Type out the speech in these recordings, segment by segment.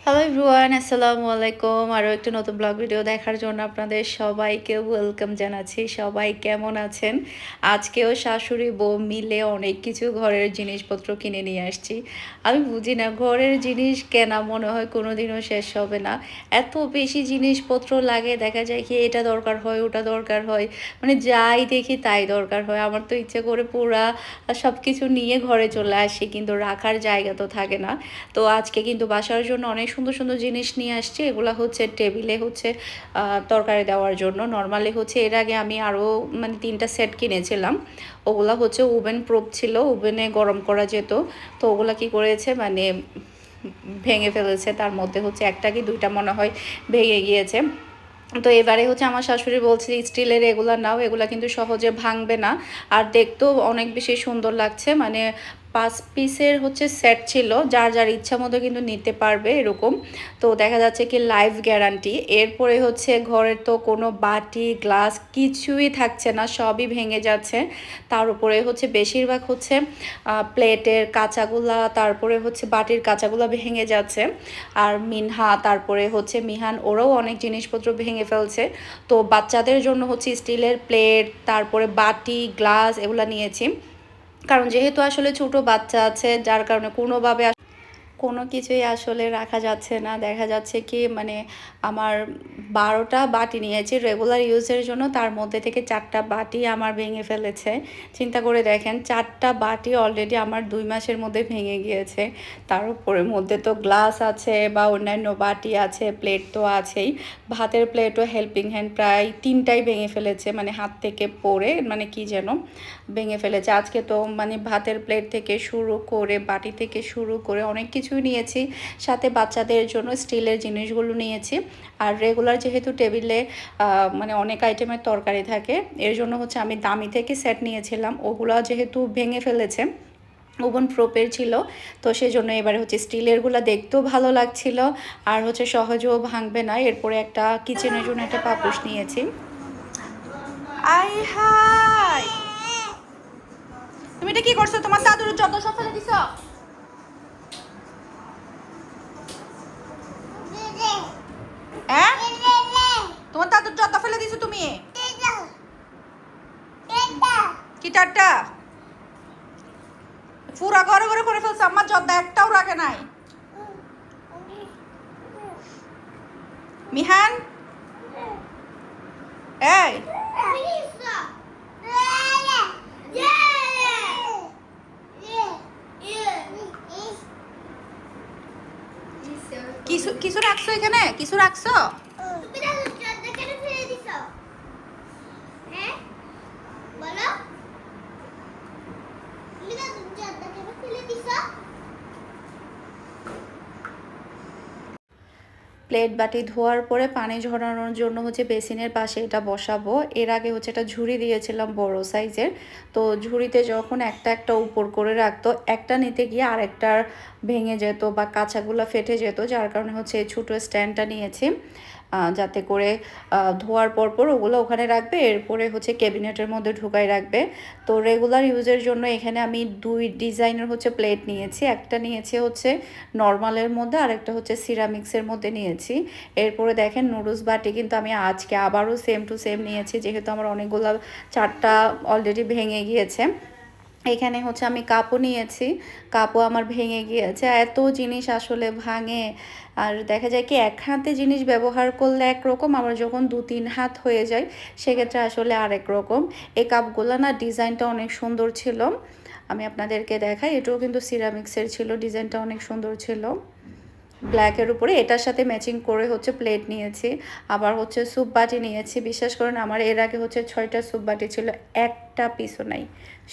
Hello everyone, আসসালামু আলাইকুম। আরও একটা নতুন ব্লগ ভিডিও দেখার জন্য আপনাদের সবাইকে ওয়েলকাম জানাচ্ছি। সবাই কেমন আছেন? আজকেও শাশুড়ি বউ মিলে অনেক কিছু ঘরের জিনিসপত্র কিনে নিয়ে আসছি। আমি বুঝি না ঘরের জিনিস কেনা মনে হয় কোনোদিনও শেষ হবে না। এত বেশি জিনিসপত্র লাগে, দেখা যায় কি এটা দরকার হয়, ওটা দরকার হয়। মানে যাই দেখি তাই দরকার হয়। আমার তো ইচ্ছে করে পুরা সব কিছু নিয়ে ঘরে চলে আসি, কিন্তু রাখার জায়গা তো থাকে না। তো আজকে কিন্তু বাসার জন্য অনেক সুন্দর সুন্দর জিনিস নিয়ে আসছি। এগুলা হচ্ছে টেবিলে হচ্ছে তরকারি দেওয়ার জন্য। নরমালি হচ্ছে এর আগে আমি আরও মানে ৩টা সেট কিনেছিলাম। ওগুলা হচ্ছে ওভেন প্রুফ ছিল, ওভেনে গরম করা যেত। তো ওগুলা কি করেছে মানে ভেঙে ফেলেছে। তার মধ্যে হচ্ছে ১টা কি ২টা মনে হয় ভেঙে গিয়েছে। তো এবারে হচ্ছে আমার শাশুড়ি বলছে স্টিলের এগুলা নাও, এগুলা কিন্তু সহজে ভাঙবে না, আর দেখতেও অনেক বেশি সুন্দর লাগছে। মানে ৫ পিসের হচ্ছে সেট ছিল, যার যার ইচ্ছা মতো কিন্তু নিতে পারবে এরকম। তো দেখা যাচ্ছে কি লাইফ গ্যারান্টি। এরপরে হচ্ছে ঘরের তো কোনো বাটি গ্লাস কিছুই থাকছে না, সবই ভেঙে যাচ্ছে। তার উপরে হচ্ছে বেশিরভাগ হচ্ছে প্লেটের কাঁচাগুলা, তারপরে হচ্ছে বাটির কাঁচাগুলা ভেঙে যাচ্ছে। আর মিনহা, তারপরে হচ্ছে মিহান, ওরাও অনেক জিনিসপত্র ভেঙে ফেলছে। তো বাচ্চাদের জন্য হচ্ছে স্টিলের প্লেট, তারপরে বাটি গ্লাস এগুলো নিয়েছি। কারণ যেহেতু আসলে ছোট বাচ্চা আছে, যার কারণে কোনোভাবে কোনো কিছুই আসলে রাখা যাচ্ছে না। দেখা যাচ্ছে কি মানে আমার ১২টা বাটি নিয়েছি রেগুলার ইউজের জন্য, তার মধ্যে থেকে ৪টা বাটি আমার ভেঙে ফেলেছে। চিন্তা করে দেখেন, ৪টা বাটি অলরেডি আমার ২ মাসের মধ্যে ভেঙে গিয়েছে। তার উপরে মধ্যে তো গ্লাস আছে বা অন্যান্য বাটি আছে, প্লেট তো আছেই। ভাতের প্লেটও হেল্পিং হ্যান্ড প্রায় ৩টাই ভেঙে ফেলেছে, মানে হাত থেকে পড়ে মানে কি যেন ভেঙে ফেলেছে। আজকে তো মানে ভাতের প্লেট থেকে শুরু করে বাটি থেকে শুরু করে অনেক কিছুই নিয়েছি, সাথে বাচ্চাদের জন্য স্টিলের জিনিসগুলো নিয়েছি। আর রেগুলার যেহেতু টেবিলে মানে অনেক আইটেমের তরকারি থাকে, এর জন্য হচ্ছে আমি দামি থেকে সেট নিয়েছিলাম। ওগুলো যেহেতু ভেঙে ফেলেছে, ওভেন প্রুফের ছিল, তো সেজন্য এবারে হচ্ছে স্টিলেরগুলো দেখতেও ভালো লাগছিল, আর হচ্ছে সহজেও ভাঙবে না। এরপরে একটা কিচেনের জন্য একটা পাপোশ নিয়েছি। আই হাই, তুমি এটা কি করছো? তোমার দাদুর যত সব ফেলে দিছো? হ্যাঁ, তোমার দাদুর যত ফেলে দিছো তুমি? কিটারটা পুরা ঘরে ঘরে করে ফেলছো। আমার জর্দা একটাও রাখে নাই। মিহান, এই কিছু কিছু রাখছো এখানে? কিছু রাখছো? প্লেট বাটি ধোয়ার পরে পানি ঝরানোর জন্য হচ্ছে বেসিনের পাশে এটা বসাবো। এর আগে হচ্ছে একটা ঝুড়ি দিয়েছিলাম বড় সাইজের। তো ঝুড়িতে যখন একটা একটা উপর করে রাখতো, একটা নিতে গিয়ে আরেকটার ভেঙে যেত বা কাঁচাগুলো ফেটে যেত, যার কারণে হচ্ছে এই ছোটো স্ট্যান্ডটা নিয়েছি, যাতে করে ধোয়ার পর ওগুলো ওখানে রাখবে, এরপরে হচ্ছে ক্যাবিনেটের মধ্যে ঢুকাই রাখবে। তো রেগুলার ইউজের জন্য এখানে আমি ২ ডিজাইনের হচ্ছে প্লেট নিয়েছি। একটা নিয়েছি হচ্ছে নর্মালের মধ্যে, আরেকটা হচ্ছে সিরামিক্সের মধ্যে নিয়েছি। এরপরে দেখেন নুডলস বাটি কিন্তু আমি আজকে আবারও সেম টু সেম নিয়েছি, যেহেতু আমার অনেকগুলো ৪টা অলরেডি ভেঙে গিয়েছে। এখানে হচ্ছে আমি কাপও নিয়েছি, কাপও আমার ভেঙে গিয়েছে। এত জিনিস আসলে ভাঙে। আর দেখা যায় কি এক হাতে জিনিস ব্যবহার করলে একরকম, আবার যখন ২-৩ হাত হয়ে যায় সেক্ষেত্রে আসলে আরেক রকম। এই কাপগুলো না ডিজাইনটা অনেক সুন্দর ছিল, আমি আপনাদেরকে দেখাই। এটাও কিন্তু সিরামিক্সের ছিল, ডিজাইনটা অনেক সুন্দর ছিল, ব্ল্যাকের উপরে। এটার সাথে ম্যাচিং করে হচ্ছে প্লেট নিয়েছি। আবার হচ্ছে স্যুপ বাটি নিয়েছি। বিশ্বাস করেন আমার এর আগে হচ্ছে ৬টা স্যুপ বাটি ছিল, একটা পিসও নাই,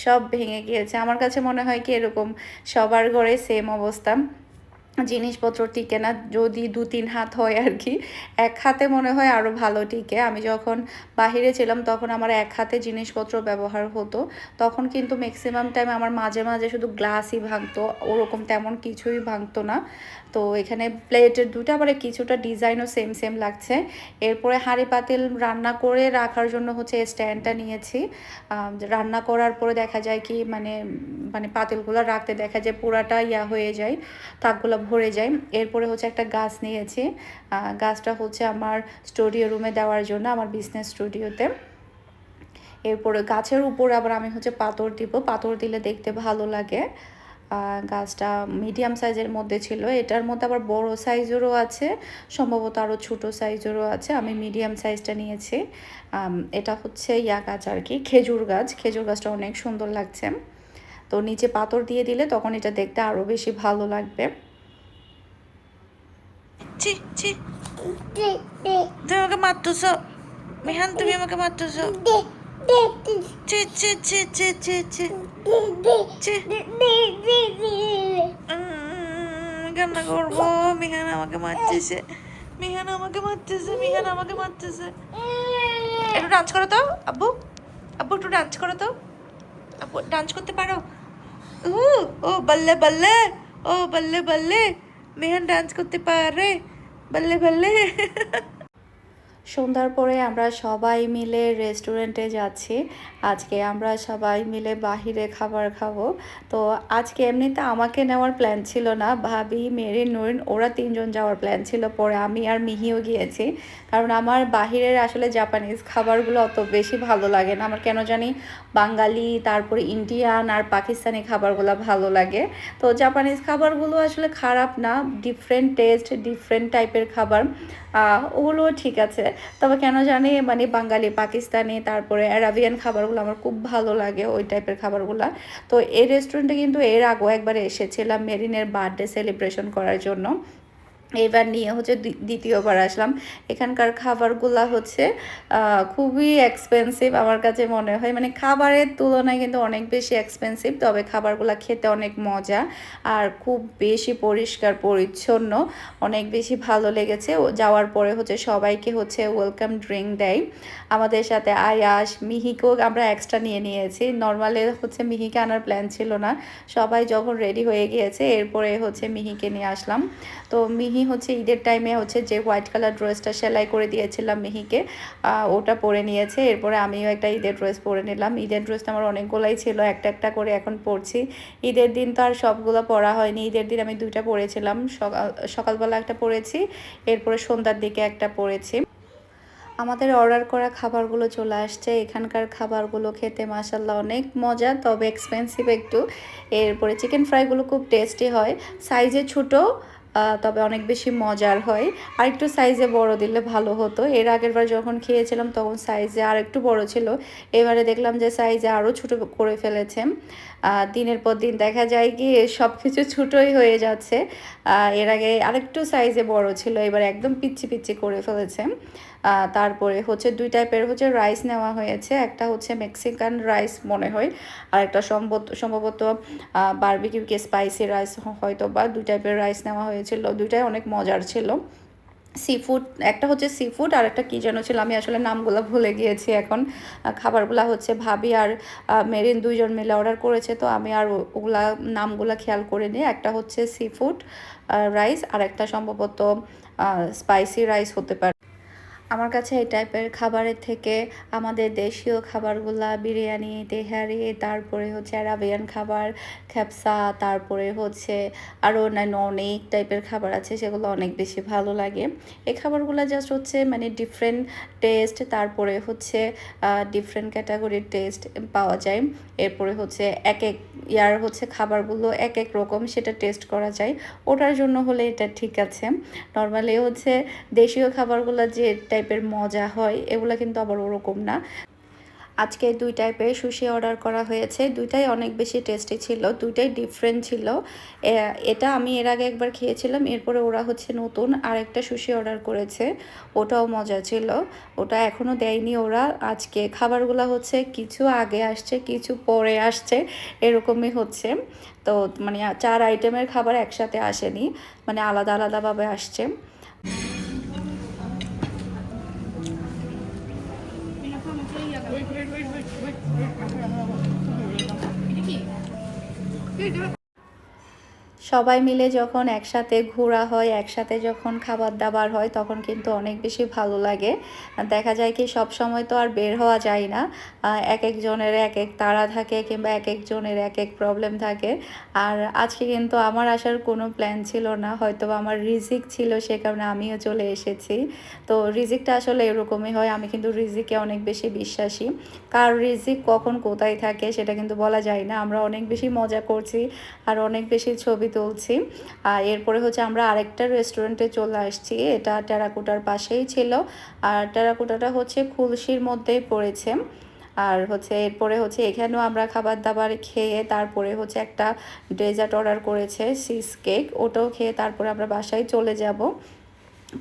সব ভেঙে গিয়েছে। আমার কাছে মনে হয় কি এরকম সবার ঘরে সেম অবস্থা, জিনিসপত্র টিকে না, যদি ২-৩ হাত হয় আর কি। এক হাতে মনে হয় আরও ভালো টিকে। আমি যখন বাহিরে ছিলাম তখন আমার এক হাতে জিনিসপত্র ব্যবহার হতো, তখন কিন্তু ম্যাক্সিমাম টাইম আমার মাঝে মাঝে শুধু গ্লাসই ভাঙতো, ওরকম তেমন কিছুই ভাঙতো না। তো এখানে প্লেটের দুটো আবার কিছুটা ডিজাইনও সেম সেম লাগছে। এরপরে হাঁড়ি পাতিল রান্না করে রাখার জন্য হচ্ছে স্ট্যান্ডটা নিয়েছি। রান্না করার পরে দেখা যায় কি মানে মানে পাতিলগুলো রাখতে দেখা যায় পুরাটা হয়ে যায়, তাকগুলো ভরে যায়। এরপরে হচ্ছে একটা গাছ নিয়েছি, গাছটা হচ্ছে আমার স্টুডিও রুমে দেওয়ার জন্য, আমার বিজনেস স্টুডিওতে। এরপরে গাছের উপর আবার আমি হচ্ছে পাথর দিব, পাথর দিলে দেখতে ভালো লাগে। গাছটা মিডিয়াম সাইজের মধ্যে ছিল, এটার মধ্যে আবার বড় সাইজেরও আছে, সম্ভবত আরও ছোটো সাইজেরও আছে, আমি মিডিয়াম সাইজটা নিয়েছি। এটা হচ্ছে গাছ আর কি, খেজুর গাছ। খেজুর গাছটা অনেক সুন্দর লাগছে, তো নিচে পাথর দিয়ে দিলে তখন এটা দেখতে আরও বেশি ভালো লাগবে। তুমি আমাকে মারতেছ মিহান, তুমি আমাকে মারতেছ। কান্না করবো, মিহান আমাকে মারতেছে, মিহান আমাকে মারতেছে, মিহান আমাকে মারতেছে। একটু ডান্স করো তো আব্বু, আব্বু একটু ডান্স করো তো, আব্বু ডান্স করতে পারো? ও বল্লে বল্লে, ও বল্লে বল্লে, মিহান ডান্স করতে পারে, বল্লে বল্লে। সন্ধ্যার পরে আমরা সবাই মিলে রেস্টুরেন্টে যাচ্ছি। আজকে আমরা সবাই মিলে বাহিরে খাবার খাবো। তো আজকে এমনিতে আমাকে নেওয়ার প্ল্যান ছিল না, ভাবি, মেরিন, নুরিন ওরা 3জন যাওয়ার প্ল্যান ছিল। পরে আমি আর মিহিও গিয়েছি, কারণ আমার বাহিরের আসলে জাপানিজ খাবারগুলো অত বেশি ভালো লাগে না। আমার কেন জানি বাঙালি, তারপরে ইন্ডিয়ান আর পাকিস্তানি খাবারগুলো ভালো লাগে। তো জাপানিজ খাবারগুলো আসলে খারাপ না, ডিফারেন্ট টেস্ট, ডিফারেন্ট টাইপের খাবার, ওগুলো ঠিক আছে। তবে কেন জানি মানে বাঙালি, পাকিস্তানি, তারপরে অ্যারাবিয়ান খাবারগুলো আমার খুব ভালো লাগে, ওই টাইপের খাবারগুলো। তো এই রেস্টুরেন্টে কিন্তু এর আগেও একবার এসেছিলাম মেরিনের বার্থডে সেলিব্রেশন করার জন্য, এবার নিয়ে হচ্ছে দ্বিতীয়বার আসলাম। এখানকার খাবারগুলা হচ্ছে খুবই এক্সপেন্সিভ আমার কাছে মনে হয়, মানে খাবারের তুলনায় কিন্তু অনেক বেশি এক্সপেন্সিভ, তবে খাবারগুলা খেতে অনেক মজা আর খুব বেশি পরিষ্কার পরিচ্ছন্ন, অনেক বেশি ভালো লেগেছে। যাওয়ার পরে হচ্ছে সবাইকে হচ্ছে ওয়েলকাম ড্রিঙ্ক দেয়। আমাদের সাথে আয়াস, মিহিকেও আমরা এক্সট্রা নিয়ে নিয়েছি, নর্মালে হচ্ছে মিহিকে আনার প্ল্যান ছিল না। সবাই যখন রেডি হয়ে গিয়েছে এরপরে হচ্ছে মিহিকে নিয়ে আসলাম। তো মিহি হচ্ছে ঈদের টাইমে হচ্ছে যে হোয়াইট কালার ড্রেসটা সেলাই করে দিয়েছিলাম মিহিকে, ওটা পরে নিয়েছে। এরপরে আমিও একটা ঈদের ড্রেস পরে নিলাম। ঈদের ড্রেসটা আমার অনেকগুলাই ছিল, একটা একটা করে এখন পরছি। ঈদের দিন তো আর সবগুলো পরা হয়নি, ঈদের দিন আমি 2টা পরেছিলাম, সকালবেলা একটা পরেছি, এরপরে সন্ধ্যার দিকে একটা পরেছি। আমাদের অর্ডার করা খাবারগুলো চলে আসছে। এখানকার খাবারগুলো খেতে মাশাল্লাহ অনেক মজা, তবে এক্সপেন্সিভ একটু। এরপরে চিকেন ফ্রাইগুলো খুব টেস্টি হয়, সাইজে ছোট, তবে অনেক বেশি মজার হয়। আর একটু সাইজে বড় দিলে ভালো হতো। এর আগের বার যখন খেয়েছিলাম তখন সাইজে আর একটু বড় ছিল, এবারে দেখলাম যে সাইজে আরও ছোট করে ফেলেছে। দিনের পর দিন দেখা যায় কি সব কিছু ছোটোই হয়ে যাচ্ছে। এর আগে আরেকটু সাইজে বড় ছিল, এবার একদম পিচ্ছি পিচ্ছি করে ফেলেছে। তারপরে হচ্ছে 2 টাইপের হচ্ছে রাইস নেওয়া হয়েছে, একটা হচ্ছে মেক্সিকান রাইস মনে হয়, আর একটা সম্ভবত বারবিকিউ স্পাইসি রাইস হয়তো বা। 2 টাইপের রাইস নেওয়া হয়েছিল, দুইটাই অনেক মজার ছিল। সিফুড, একটা হচ্ছে সিফুড আর একটা কী যেন ছিল, আমি আসলে নামগুলো ভুলে গিয়েছি এখন। খাবারগুলো হচ্ছে ভাবি আর মেরিন 2জন মিলে অর্ডার করেছে, তো আমি আর ওগুলা নামগুলো খেয়াল করে নিই। একটা হচ্ছে সিফুড রাইস আর একটা সম্ভবত স্পাইসি রাইস হতে পারে। আমার কাছে এই টাইপের খাবারের থেকে আমাদের দেশীয় খাবারগুলা, বিরিয়ানি, তেহারি, তারপরে হচ্ছে অ্যারাবিয়ান খাবার, খ্যাপসা, তারপরে হচ্ছে আরও অন্যান্য অনেক টাইপের খাবার আছে, সেগুলো অনেক বেশি ভালো লাগে। এই খাবারগুলো জাস্ট হচ্ছে মানে ডিফারেন্ট টেস্ট, তারপরে হচ্ছে ডিফারেন্ট ক্যাটাগরির টেস্ট পাওয়া যায়। এরপরে হচ্ছে এক এক ইয়ার হচ্ছে খাবারগুলো এক এক রকম, সেটা টেস্ট করা যায়, ওটার জন্য হলে এটা ঠিক আছে। নর্মালি হচ্ছে দেশীয় খাবারগুলো যে টাইপের মজা হয় এগুলো কিন্তু আবার ওরকম না। আজকে 2 টাইপের সুশি অর্ডার করা হয়েছে, দুইটাই অনেক বেশি টেস্টি ছিল, দুইটাই ডিফারেন্ট ছিল। এটা আমি এর আগে একবার খেয়েছিলাম, এরপরে ওরা হচ্ছে নতুন আরেকটা সুশি অর্ডার করেছে, ওটাও মজা ছিল। ওটা এখনও দেয়নি ওরা। আজকে খাবারগুলো হচ্ছে কিছু আগে আসছে, কিছু পরে আসছে, এরকমই হচ্ছে। তো মানে 4 আইটেমের খাবার একসাথে আসেনি, মানে আলাদা আলাদাভাবে আসছে। সবাই মিলে যখন একসাথে ঘোরা হয়, একসাথে যখন খাবার-দাবার হয় তখন কিন্তু অনেক বেশি ভালো লাগে। দেখা যায় কি সবসময় তো আর বের হওয়া যায় না। একেকজনের একেক তাড়া থাকে কিংবা একেকজনের একেক প্রবলেম থাকে। আর আজকে কিন্তু আমার আসার কোনো প্ল্যান ছিল না। হয়তোবা আমার রিজিক ছিল সে কারণে আমিও চলে এসেছি। তো রিজিকটা আসলে এরকমই হয়। আমি কিন্তু রিজিকে অনেক বেশি বিশ্বাসী। কার রিজিক কখন কোথায় থাকে সেটা কিন্তু বলা যায় না। আমরা অনেক বেশি মজা করছি আর অনেক বেশি ছবি তুলছি। আর এরপরে হচ্ছে আমরা আরেকটা রেস্টুরেন্টে চলে আসছি। এটা টেরাকোটার পাশেই ছিল। আর টেরাকোটাটা হচ্ছে খুলশীর মধ্যেই পড়েছে। আর হচ্ছে এরপরে হচ্ছে এখানেও আমরা খাবার-দাবার খেয়ে তারপরে হচ্ছে একটা ডেজার্ট অর্ডার করেছে চিজ কেক। ওটাও খেয়ে তারপরে আমরা বাসায় চলে যাব।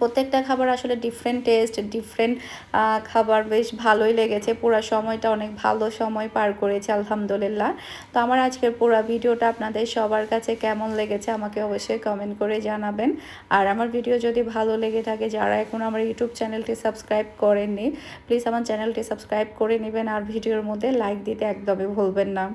প্রত্যেকটা খাবার আসলে ডিফারেন্ট টেস্ট, ডিফারেন্ট খাবার বেশ ভালোই লেগেছে। পুরা সময়টা অনেক ভালো সময় পার করেছি আলহামদুলিল্লাহ। তো আমার আজকের পুরা ভিডিওটা আপনাদের সবার কাছে কেমন লেগেছে আমাকে অবশ্যই কমেন্ট করে জানাবেন। আর আমার ভিডিও যদি ভালো লেগে থাকে, যারা এখন আমার ইউটিউব চ্যানেলটি সাবস্ক্রাইব করেননি, প্লিজ আমার চ্যানেলটি সাবস্ক্রাইব করে নেবেন আর ভিডিওর মধ্যে লাইক দিতে একদমই ভুলবেন না।